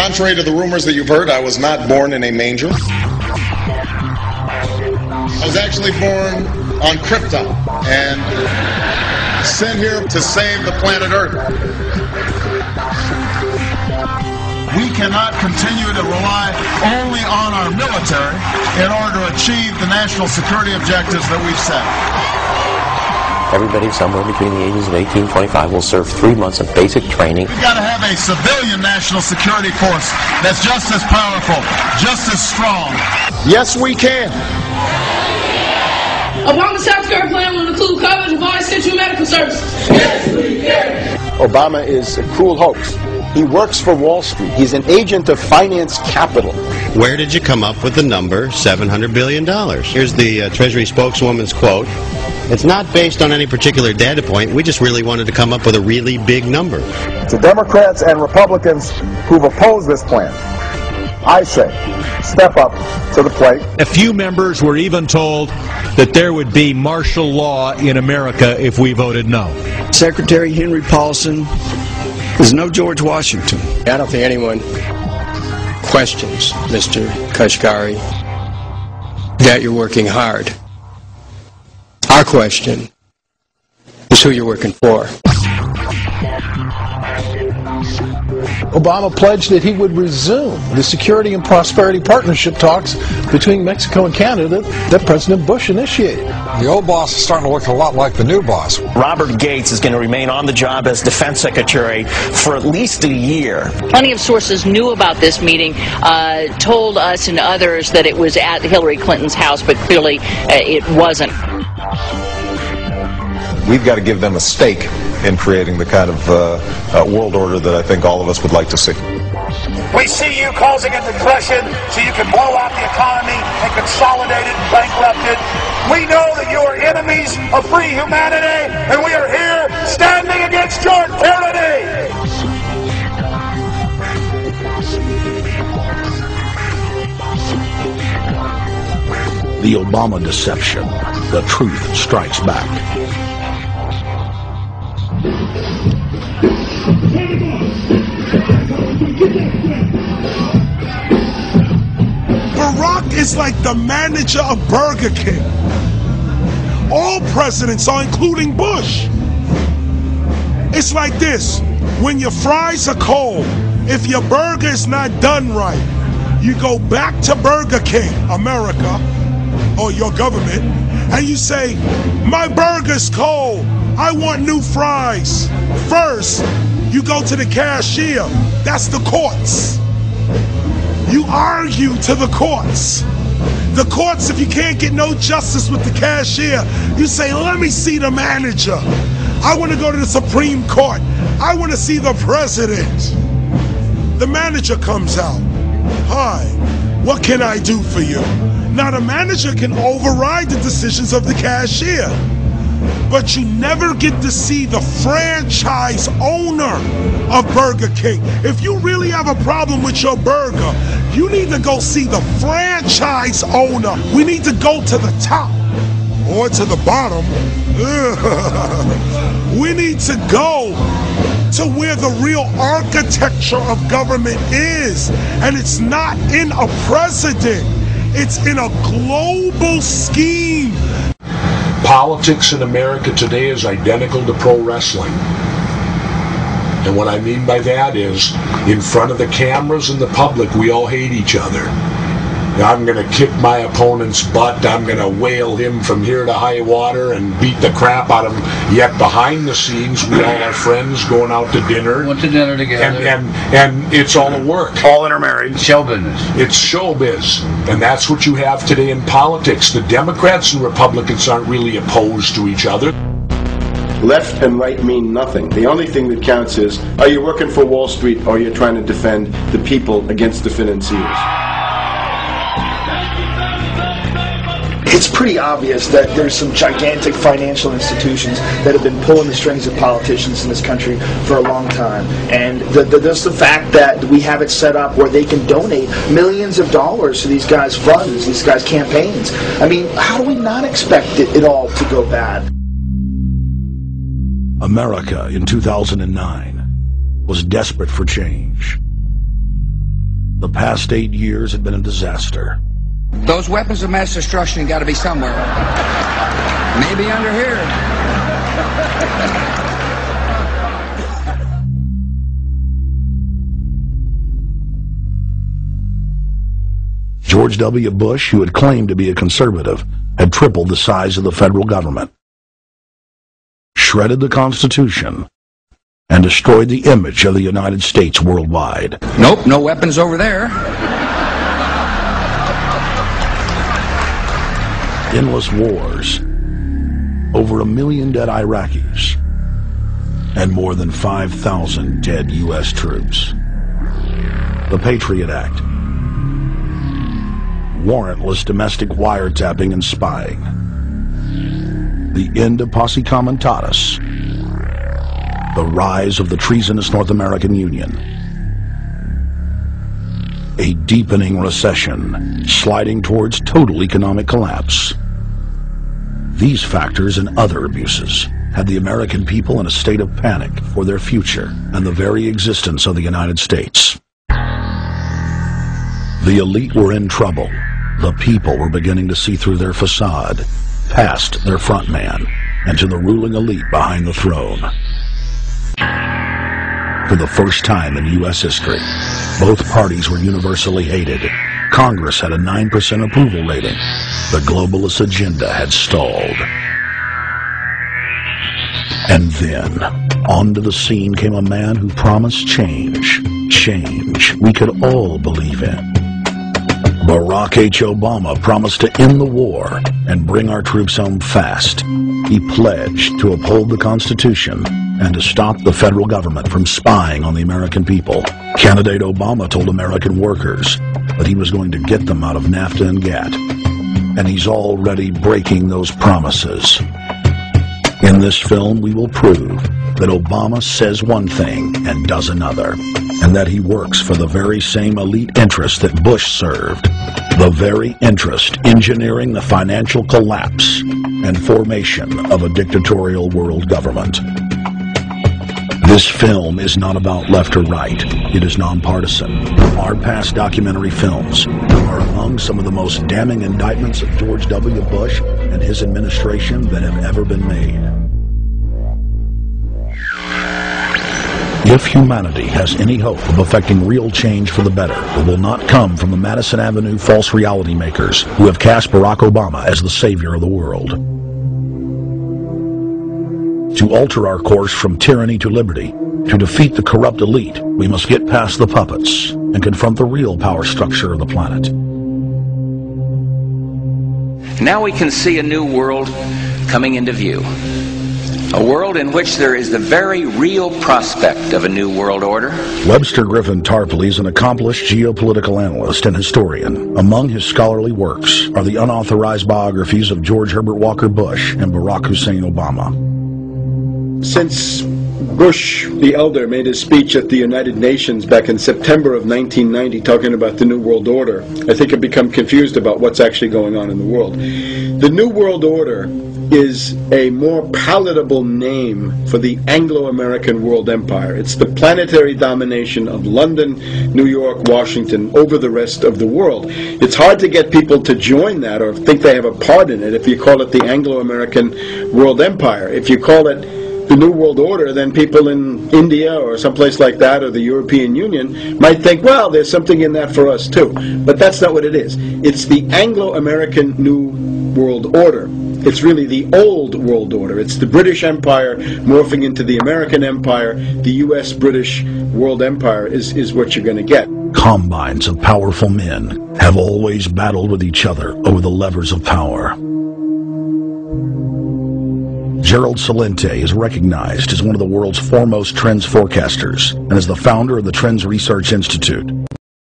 Contrary to the rumors that you've heard, I was not born in a manger. I was actually born on Krypton and sent here to save the planet Earth. We cannot continue to rely only on our military in order to achieve the national security objectives that we've set. Everybody somewhere between the ages of 18 and 25 will serve 3 months of basic training. We've got to have a civilian national security force that's just as powerful, just as strong. Yes, we can. Obama's health care plan will include coverage of all essential medical services. Yes, we can. Obama is a cruel hoax. He works for Wall Street. He's an agent of finance capital. Where did you come up with the number $700 billion? Here's the Treasury spokeswoman's quote. It's not based on any particular data point. We just really wanted to come up with a really big number. To Democrats and Republicans who've opposed this plan, I say, step up to the plate. A few members were even told that there would be martial law in America if we voted no. Secretary Henry Paulson is no George Washington. I don't think anyone questions, Mr. Kashgari, that you're working hard. Our question is who you're working for. Obama pledged that he would resume the Security and Prosperity Partnership talks between Mexico and Canada that President Bush initiated. The old boss is starting to look a lot like the new boss. Robert Gates is going to remain on the job as Defense Secretary for at least a year. Plenty of sources knew about this meeting, told us and others that it was at Hillary Clinton's house, but clearly it wasn't. We've got to give them a stake in creating the kind of world order that I think all of us would like to see. We see you causing a depression so you can blow out the economy and consolidate it and bankrupt it. We know that you are enemies of free humanity, and we are here standing against your tyranny. The Obama deception. The truth strikes back. Barack is like the manager of Burger King. All presidents are, including Bush. It's like this. When your fries are cold, if your burger is not done right, you go back to Burger King, America, or your government, and you say, my burger's cold. I want new fries. First, you go to the cashier. That's the courts. You argue to the courts. The courts, if you can't get no justice with the cashier, you say, let me see the manager. I want to go to the Supreme Court. I want to see the president. The manager comes out. Hi, what can I do for you? Now the manager can override the decisions of the cashier, but you never get to see the franchise owner of Burger King. If you really have a problem with your burger, you need to go see the franchise owner. We need to go to the top or to the bottom. We need to go to where the real architecture of government is. And it's not in a president. It's in a global scheme. Politics in America today is identical to pro wrestling. And what I mean by that is, in front of the cameras and the public, we all hate each other. I'm going to kick my opponent's butt. I'm going to whale him from here to high water and beat the crap out of him. Yet behind the scenes, we all are friends going out to dinner. Went to dinner together. And it's all a work. All intermarried. Show business. It's showbiz. And that's what you have today in politics. The Democrats and Republicans aren't really opposed to each other. Left and right mean nothing. The only thing that counts is, are you working for Wall Street or are you trying to defend the people against the financiers? It's pretty obvious that there's some gigantic financial institutions that have been pulling the strings of politicians in this country for a long time. And there's the fact that we have it set up where they can donate millions of dollars to these guys' funds, these guys' campaigns. I mean, how do we not expect it all to go bad? America in 2009 was desperate for change. The past 8 years had been a disaster. Those weapons of mass destruction got to be somewhere. Maybe under here. George W. Bush, who had claimed to be a conservative, had tripled the size of the federal government, shredded the Constitution, and destroyed the image of the United States worldwide. Nope, no weapons over there. Endless wars, over 1 million dead Iraqis, and more than 5,000 dead U.S. troops. The Patriot Act, warrantless domestic wiretapping and spying, the end of Posse Comitatus, the rise of the treasonous North American Union, a deepening recession sliding towards total economic collapse. These factors and other abuses had the American people in a state of panic for their future and the very existence of the United States. The elite were in trouble. The people were beginning to see through their facade, past their front man, and to the ruling elite behind the throne. For the first time in U.S. history, both parties were universally hated. Congress had a 9% approval rating. The globalist agenda had stalled. And then, onto the scene came a man who promised change. Change we could all believe in. Barack H. Obama promised to end the war and bring our troops home fast. He pledged to uphold the Constitution and to stop the federal government from spying on the American people. Candidate Obama told American workers that he was going to get them out of NAFTA and GATT, and he's already breaking those promises. In this film, we will prove that Obama says one thing and does another, and that he works for the very same elite interests that Bush served, the very interest engineering the financial collapse and formation of a dictatorial world government. This film is not about left or right. It is nonpartisan. Our past documentary films are among some of the most damning indictments of George W. Bush and his administration that have ever been made. If humanity has any hope of effecting real change for the better, it will not come from the Madison Avenue false reality makers who have cast Barack Obama as the savior of the world. To alter our course from tyranny to liberty, to defeat the corrupt elite, we must get past the puppets and confront the real power structure of the planet. Now we can see a new world coming into view. A world in which there is the very real prospect of a new world order. Webster Griffin Tarpley is an accomplished geopolitical analyst and historian. Among his scholarly works are the unauthorized biographies of George Herbert Walker Bush and Barack Hussein Obama. Since Bush the Elder made his speech at the United Nations back in September of 1990 talking about the New World Order, I think I've become confused about what's actually going on in the world. The New World Order is a more palatable name for the Anglo-American world empire. It's the planetary domination of London, New York, Washington over the rest of the world. It's hard to get people to join that or think they have a part in it if you call it the Anglo-American world empire. If you call it the New World Order, then people in India or someplace like that or the European Union might think, well, there's something in that for us too. But that's not what it is. It's the Anglo-American New World Order. It's really the old world order. It's the British Empire morphing into the American Empire. The U.S.-British world empire is what you're going to get. Combines of powerful men have always battled with each other over the levers of power. Gerald Celente is recognized as one of the world's foremost trends forecasters and is the founder of the Trends Research Institute.